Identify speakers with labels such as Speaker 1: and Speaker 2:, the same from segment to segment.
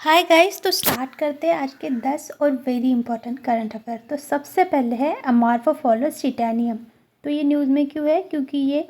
Speaker 1: Hi guys, तो start करते हैं आज के 10 और वेरी इंपॉर्टेंट करंट अफेयर। तो सबसे पहले है अमार्फोफोलस टिटेनियम। तो ये न्यूज़ में क्यों है? क्योंकि ये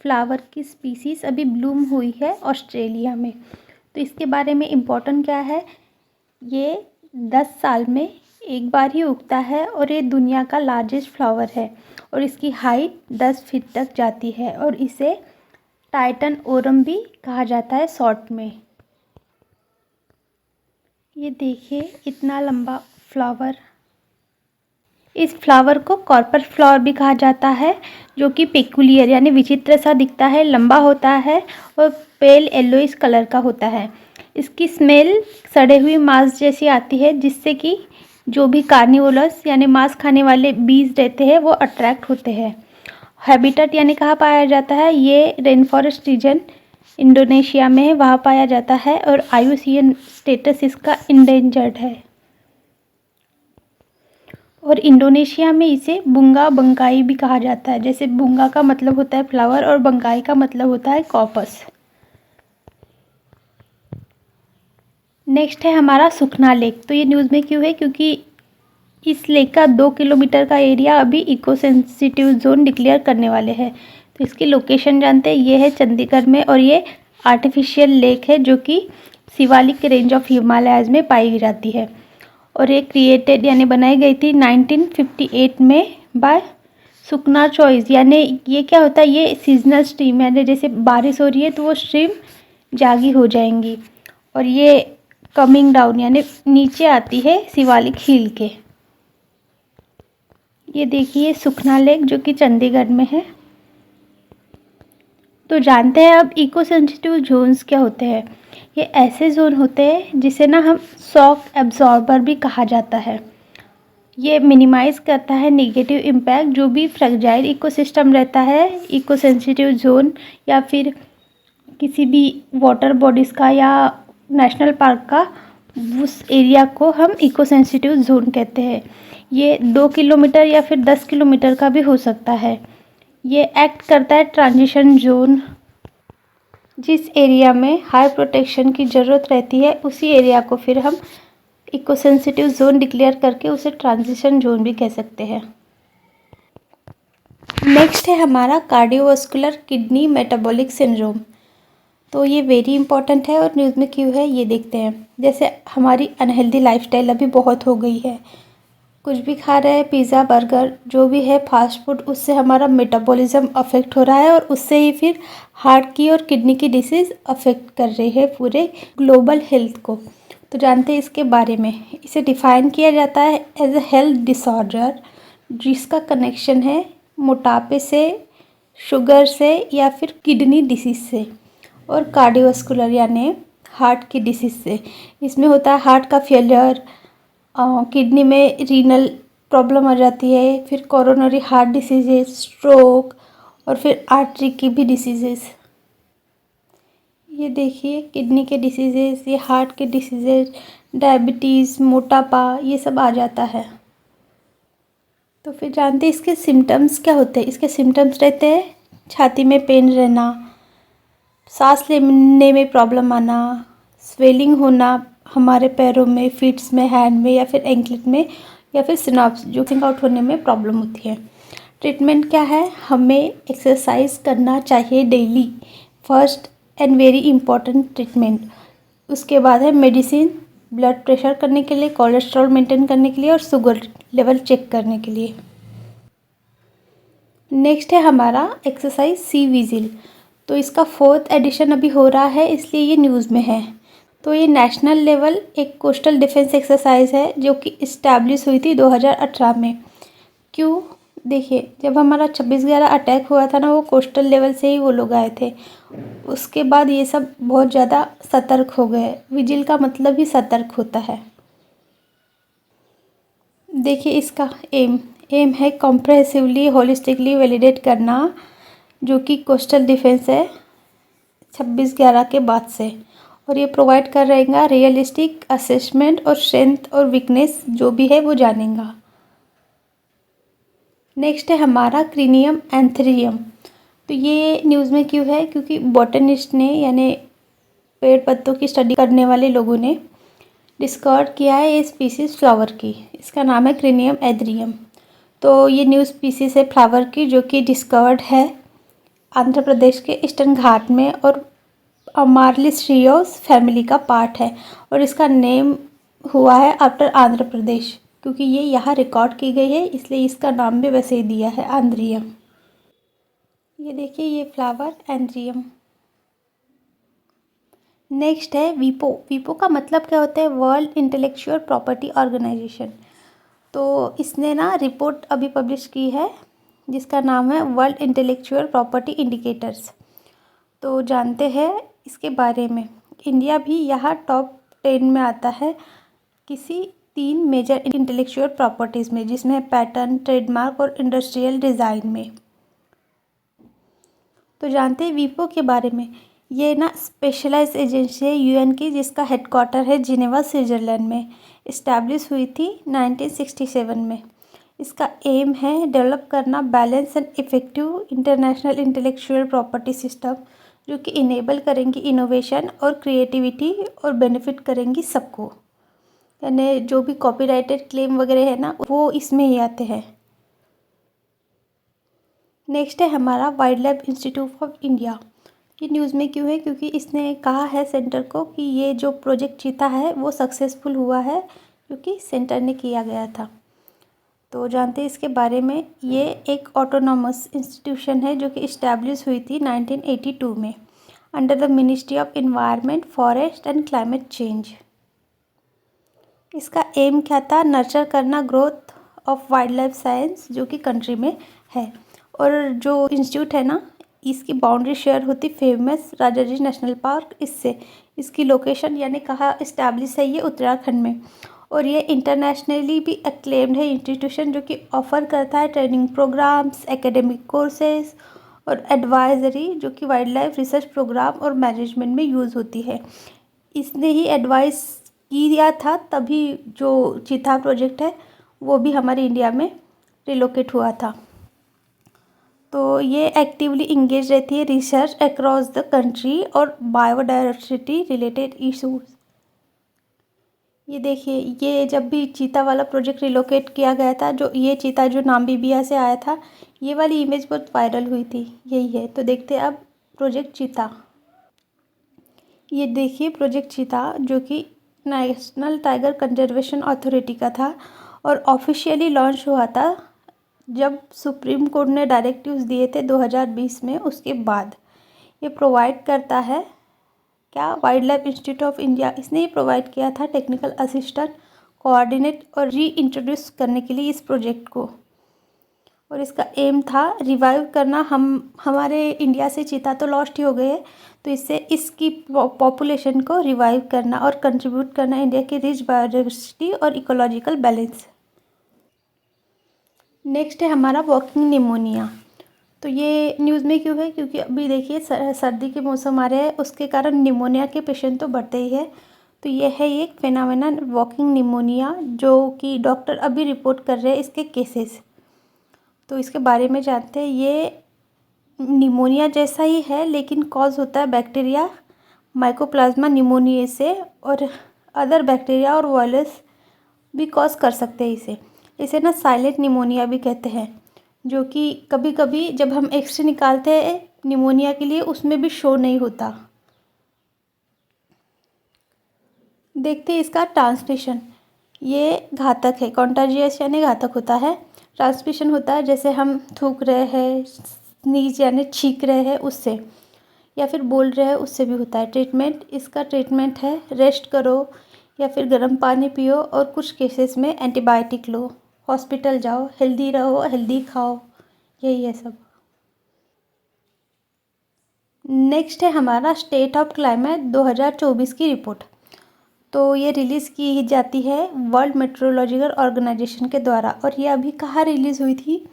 Speaker 1: फ्लावर की स्पीसीज़ अभी ब्लूम हुई है ऑस्ट्रेलिया में। तो इसके बारे में इम्पोर्टेंट क्या है? ये 10 साल में एक बार ही उगता है और ये दुनिया का लार्जेस्ट फ्लावर है और इसकी हाइट 10 फीट तक जाती है और इसे टाइटन ओरम भी कहा जाता है शॉर्ट में। ये देखिए इतना लंबा फ्लावर। इस फ्लावर को कॉर्पर फ्लावर भी कहा जाता है, जो कि पेकुलियर यानी विचित्र सा दिखता है, लंबा होता है और पेल येलोइश कलर का होता है। इसकी स्मेल सड़े हुए मांस जैसी आती है, जिससे कि जो भी कार्निवोरस यानी मांस खाने वाले बीज रहते हैं वो अट्रैक्ट होते हैं। हैबिटेट यानी कहाँ पाया जाता है? ये रेन फॉरेस्ट रीजन इंडोनेशिया में है, वहाँ पाया जाता है और IUCN स्टेटस इसका इंडेंजर्ड है। और इंडोनेशिया में इसे बुंगा बंकाई भी कहा जाता है। जैसे बुंगा का मतलब होता है फ्लावर और बंकाई का मतलब होता है कॉपस। नेक्स्ट है हमारा सुखना लेक। तो ये न्यूज़ में क्यों है? क्योंकि इस लेक का 2 किलोमीटर का एरिया अभी इको सेंसिटिव जोन डिक्लेयर करने वाले हैं। तो इसकी लोकेशन जानते हैं, ये है चंडीगढ़ में और ये आर्टिफिशियल लेक है जो कि शिवालिक रेंज ऑफ हिमालयाज में पाई जाती है। और ये क्रिएटेड यानी बनाई गई थी 1958 में बाय सुखना चॉइस। यानी ये क्या होता है? ये सीजनल स्ट्रीम यानी जैसे बारिश हो रही है तो वो स्ट्रीम जागी हो जाएंगी और ये कमिंग डाउन यानी नीचे आती है शिवालिक हिल के। ये देखिए सुखना लेक जो कि चंडीगढ़ में है। तो जानते हैं अब इको सेंसिटिव जोन्स क्या होते हैं? ये ऐसे जोन होते हैं जिसे ना हम शॉक एब्जॉर्बर भी कहा जाता है। ये मिनिमाइज़ करता है नेगेटिव इम्पैक्ट जो भी फ्रेजाइल इकोसिस्टम रहता है इको सेंसिटिव जोन या फिर किसी भी वाटर बॉडीज़ का या नेशनल पार्क का। उस एरिया को हम इको सेंसिटिव जोन कहते हैं। ये 2 किलोमीटर या फिर 10 किलोमीटर का भी हो सकता है। ये एक्ट करता है ट्रांजिशन जोन। जिस एरिया में हाई प्रोटेक्शन की ज़रूरत रहती है उसी एरिया को फिर हम इको सेंसिटिव जोन डिक्लेयर करके उसे ट्रांजिशन जोन भी कह सकते हैं। नेक्स्ट है हमारा कार्डियोवास्कुलर किडनी मेटाबॉलिक सिंड्रोम। तो ये वेरी इंपॉर्टेंट है और न्यूज़ में क्यों है ये देखते हैं। जैसे हमारी अनहेल्दी लाइफस्टाइल अभी बहुत हो गई है, कुछ भी खा रहे हैं, पिज़्ज़ा बर्गर जो भी है फास्ट फूड, उससे हमारा मेटाबॉलिज्म अफेक्ट हो रहा है और उससे ही फिर हार्ट की और किडनी की डिसीज़ अफेक्ट कर रही है पूरे ग्लोबल हेल्थ को। तो जानते हैं इसके बारे में। इसे डिफ़ाइन किया जाता है एज अ हेल्थ डिसऑर्डर जिसका कनेक्शन है मोटापे से, शुगर से या फिर किडनी डिसीज़ से और कार्डियोवास्कुलर यानी हार्ट की डिसीज़ से। इसमें होता है हार्ट का फेलियर, किडनी में रीनल प्रॉब्लम आ जाती है, फिर कोरोनरी हार्ट डिसीजेज, स्ट्रोक और फिर आर्टरी की भी डिसीजेज। ये देखिए किडनी के डिसीजेज, ये हार्ट के डिसीजेज, डायबिटीज़, मोटापा, ये सब आ जाता है। तो फिर जानते हैं इसके सिम्टम्स क्या होते हैं? इसके सिम्टम्स रहते हैं छाती में पेन रहना, सांस लेने में प्रॉब्लम आना, स्वेलिंग होना हमारे पैरों में, फीट्स में, हैंड में या फिर एंकलेट में या फिर सिनॉप्स जो थिंक आउट होने में प्रॉब्लम होती है। ट्रीटमेंट क्या है? हमें एक्सरसाइज करना चाहिए daily, first and very important treatment. उसके बाद है मेडिसिन, ब्लड प्रेशर करने के लिए, कोलेस्ट्रॉल मेंटेन करने के लिए और शुगर लेवल चेक करने के लिए। नेक्स्ट है हमारा एक्सरसाइज सी विजिल। तो इसका 4th एडिशन अभी हो रहा है इसलिए ये न्यूज़ में है। तो ये नेशनल लेवल एक कोस्टल डिफेंस एक्सरसाइज है जो कि इस्टेब्लिश हुई थी 2018 में। क्यों? देखिए जब हमारा 26/11 अटैक हुआ था ना, वो कोस्टल लेवल से ही वो लोग आए थे। उसके बाद ये सब बहुत ज़्यादा सतर्क हो गए। विजिल का मतलब ही सतर्क होता है। देखिए इसका एम है कॉम्प्रहेसिवली होलिस्टिकली वैलिडेट करना, जो कि कोस्टल डिफेंस है 26/11 के बाद से। और ये प्रोवाइड कर रहेगा रियलिस्टिक असेसमेंट और स्ट्रेंथ और वीकनेस जो भी है वो जानेगा। नेक्स्ट है हमारा क्रीनियम एंथेरियम। तो ये न्यूज़ में क्यों है? क्योंकि बॉटनिस्ट ने यानी पेड़ पत्तों की स्टडी करने वाले लोगों ने डिस्कवर किया है ये स्पीसीज़ फ्लावर की, इसका नाम है क्रिनियम एड्रियम। तो ये न्यू स्पीसीज़ है फ्लावर की जो कि डिस्कवर्ड है आंध्र प्रदेश के ईस्टर्न घाट में और मार्लिस्ट्रियोस फैमिली का पार्ट है और इसका नेम हुआ है आफ्टर आंध्र प्रदेश, क्योंकि ये यहाँ रिकॉर्ड की गई है इसलिए इसका नाम भी वैसे ही दिया है आंद्रियम। ये देखिए ये फ्लावर एंड्रियम। नेक्स्ट है वीपो। वीपो का मतलब क्या होता है? World intellectual property organisation. तो इसने ना रिपोर्ट अभी पब्लिश की है जिसका नाम है वर्ल्ड इंटेलेक्चुअल प्रॉपर्टी इंडिकेटर्स। तो जानते हैं इसके बारे में। इंडिया भी यहाँ टॉप 10 में आता है किसी 3 मेजर इंटेलेक्चुअल प्रॉपर्टीज़ में, जिसमें पैटर्न, ट्रेडमार्क और इंडस्ट्रियल डिज़ाइन में। तो जानते हैं वीपो के बारे में। ये ना स्पेशलाइज एजेंसी है यूएन की जिसका हेडक्वार्टर है जिनेवा स्विट्ज़रलैंड में। इस्टेब्लिश हुई थी 1967 में। इसका एम है डेवलप करना balance and effective international intellectual property system जो कि इनेबल करेंगी इनोवेशन और क्रिएटिविटी और बेनिफिट करेंगी सबको। यानी जो भी कॉपीराइटेड क्लेम वगैरह है ना वो इसमें ही आते हैं। नेक्स्ट है हमारा wild life institute of India. ये न्यूज़ में क्यों है? क्योंकि इसने कहा है सेंटर को कि ये जो प्रोजेक्ट चीता है वो सक्सेसफुल हुआ है क्योंकि सेंटर ने किया गया था। तो जानते हैं इसके बारे में। ये एक ऑटोनॉमस इंस्टीट्यूशन है जो कि इस्टेब्लिश हुई थी 1982 में under the ministry of environment, forest and climate change. इसका एम क्या था? नर्चर करना growth of wild life science जो कि कंट्री में है। और जो इंस्टीट्यूट है ना इसकी बाउंड्री शेयर होती फेमस राजाजी नेशनल पार्क इससे। इसकी लोकेशन यानी कहाँ इस्टेब्लिश है ये उत्तराखंड में। और ये इंटरनेशनली भी एक्लेम्ड है इंस्टीट्यूशन जो कि ऑफ़र करता है ट्रेनिंग प्रोग्राम्स, एकेडमिक कोर्सेज और एडवाइजरी जो कि वाइल्ड लाइफ रिसर्च प्रोग्राम और मैनेजमेंट में यूज़ होती है। इसने ही एडवाइस किया था तभी जो चीता प्रोजेक्ट है वो भी हमारे इंडिया में रिलोकेट हुआ था। तो ये एक्टिवली इंगेज रहती है रिसर्च अक्रॉस द कंट्री और बायोडायवर्सिटी रिलेटेड इशूज़। ये देखिए ये जब भी चीता वाला प्रोजेक्ट रिलोकेट किया गया था, जो ये चीता जो नामीबिया से आया था, ये वाली इमेज बहुत वायरल हुई थी, यही है। तो देखते हैं अब प्रोजेक्ट चीता। ये देखिए प्रोजेक्ट चीता जो कि नेशनल टाइगर कंजर्वेशन अथॉरिटी का था और ऑफिशियली लॉन्च हुआ था जब सुप्रीम कोर्ट ने डायरेक्टिव्स दिए थे 2020 में। उसके बाद ये प्रोवाइड करता है क्या? Wild life institute of India इसने ही प्रोवाइड किया था टेक्निकल असिस्टेंट, कोऑर्डिनेट और रीइंट्रोड्यूस करने के लिए इस प्रोजेक्ट को। और इसका एम था रिवाइव करना। हमारे इंडिया से चीता तो लॉस्ट ही हो गए हैं, तो इससे इसकी पॉपुलेशन को रिवाइव करना और कंट्रीब्यूट करना इंडिया की रिच बायोडाइवर्सिटी और इकोलॉजिकल बैलेंस। नेक्स्ट है हमारा वॉकिंग निमोनिया। तो ये न्यूज़ में क्यों है? क्योंकि अभी देखिए सर्दी के मौसम आ रहे हैं, उसके कारण निमोनिया के पेशेंट तो बढ़ते ही है। तो ये है एक फिनोमेनन वॉकिंग निमोनिया जो कि डॉक्टर अभी रिपोर्ट कर रहे हैं इसके केसेस। तो इसके बारे में जानते हैं। ये निमोनिया जैसा ही है लेकिन कॉज होता है बैक्टीरिया माइकोप्लाज्मा निमोनिया से, और अदर बैक्टीरिया और वायरस भी कॉज कर सकते हैं इसे ना साइलेंट निमोनिया भी कहते हैं, जो कि कभी कभी जब हम एक्सरे निकालते हैं निमोनिया के लिए उसमें भी शो नहीं होता। देखते हैं इसका ट्रांसमिशन। ये घातक है, कॉन्टाजियस यानी घातक होता है। ट्रांसमिशन होता है जैसे हम थूक रहे हैं, स्नीज यानी छींक रहे हैं उससे, या फिर बोल रहे हैं उससे भी होता है। ट्रीटमेंट, इसका ट्रीटमेंट है रेस्ट करो या फिर गर्म पानी पियो और कुछ केसेस में एंटीबायोटिक लो, हॉस्पिटल जाओ, हेल्दी रहो, हेल्दी खाओ, यही है सब। नेक्स्ट है हमारा स्टेट ऑफ क्लाइमेट 2024 की रिपोर्ट। तो ये रिलीज़ की जाती है वर्ल्ड मेट्रोलॉजिकल ऑर्गेनाइजेशन के द्वारा, और ये अभी कहाँ रिलीज़ हुई थी?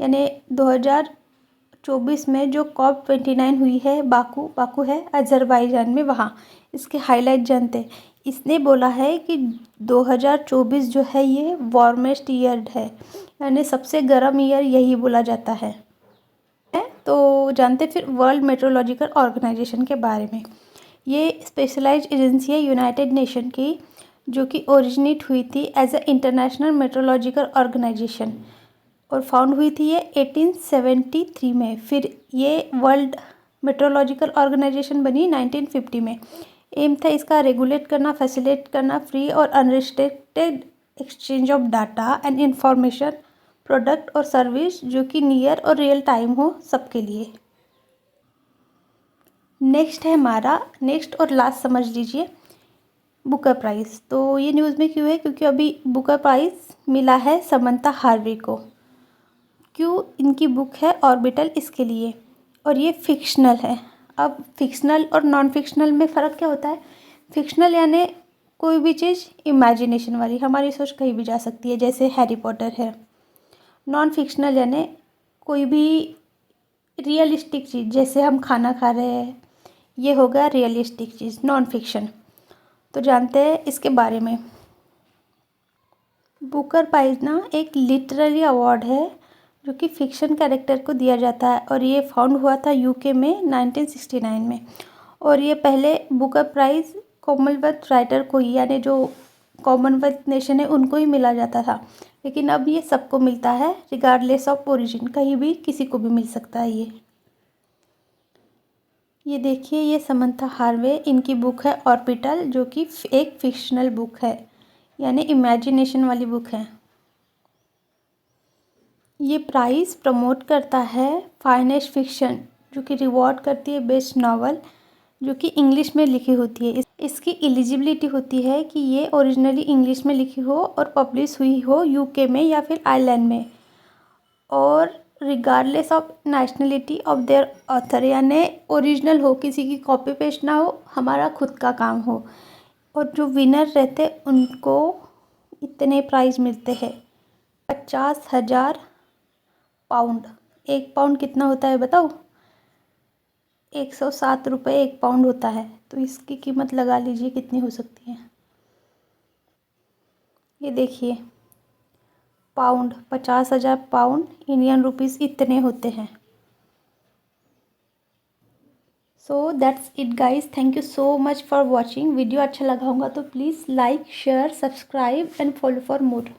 Speaker 1: यानी 2024 में जो COP29 हुई है बाकू है अजरबैजान में, वहाँ इसके हाईलाइट जानते हैं। इसने बोला है कि 2024 जो है ये वार्मेस्ट ईयर है, यानी सबसे गर्म ईयर यही बोला जाता है। तो जानते फिर वर्ल्ड मेट्रोलॉजिकल ऑर्गेनाइजेशन के बारे में। ये स्पेशलाइज्ड एजेंसी है यूनाइटेड नेशन की जो कि ओरिजिनेट हुई थी as a international meteorological organisation और फाउंड हुई थी ये 1873 में। फिर ये वर्ल्ड मेट्रोलॉजिकल ऑर्गेनाइजेशन बनी 1950 में। एम था इसका रेगुलेट करना, फैसिलिटेट करना फ्री और unrestricted exchange of data and information, product और सर्विस जो कि नियर और रियल टाइम हो सबके लिए। नेक्स्ट है हमारा, नेक्स्ट और लास्ट समझ लीजिए, बुकर प्राइज़। तो ये न्यूज़ में क्यों है? क्योंकि अभी बुकर प्राइज़ मिला है समंता हार्वे को। क्यों? इनकी बुक है ऑर्बिटल, इसके लिए, और ये फिक्शनल है। अब फिक्शनल और नॉन फिक्शनल में फ़र्क क्या होता है? फिक्शनल यानी कोई भी चीज़ इमेजिनेशन वाली, हमारी सोच कहीं भी जा सकती है, जैसे हैरी पॉटर है। नॉन फिक्शनल यानी कोई भी रियलिस्टिक चीज़, जैसे हम खाना खा रहे हैं, ये हो गया रियलिस्टिक चीज़, नॉन फिक्शन। तो जानते हैं इसके बारे में। बुकर प्राइज़ ना एक लिटरेरी अवार्ड है जो कि फ़िक्शन कैरेक्टर को दिया जाता है, और ये फाउंड हुआ था यूके में 1969 में। और ये पहले बुकर प्राइज़ कॉमनवेल्थ राइटर को ही, यानी जो कॉमनवेल्थ नेशन है उनको ही मिला जाता था, लेकिन अब ये सबको मिलता है रिगार्डलेस ऑफ ओरिजिन, कहीं भी किसी को भी मिल सकता है ये देखिए, ये समंथा हार्वे, इनकी बुक है ऑर्बिटल, जो कि एक फिक्शनल बुक है, यानी इमेजिनेशन वाली बुक है। ये प्राइज़ प्रमोट करता है फाइनेस्ट फिक्शन, जो कि रिवॉर्ड करती है बेस्ट नावल जो कि इंग्लिश में लिखी होती है। इसकी एलिजिबिलिटी होती है कि ये ओरिजिनली इंग्लिश में लिखी हो और पब्लिश हुई हो यूके में या फिर आयरलैंड में, और regardless of nationality of their author, यानी ओरिजिनल हो, किसी की कॉपी पेस्ट ना हो, हमारा खुद का काम हो। और जो विनर रहते उनको इतने प्राइज़ मिलते हैं, 50,000 पाउंड। 1 पाउंड कितना होता है बताओ? 107 रुपये 1 पाउंड होता है। तो इसकी कीमत लगा लीजिए कितनी हो सकती है। ये देखिए, पाउंड, 50,000 पाउंड इंडियन रुपीज़ इतने होते हैं। So that's it guys, thank you so much for watching. Video अच्छा लगा होगा तो please like, share, subscribe and follow for more.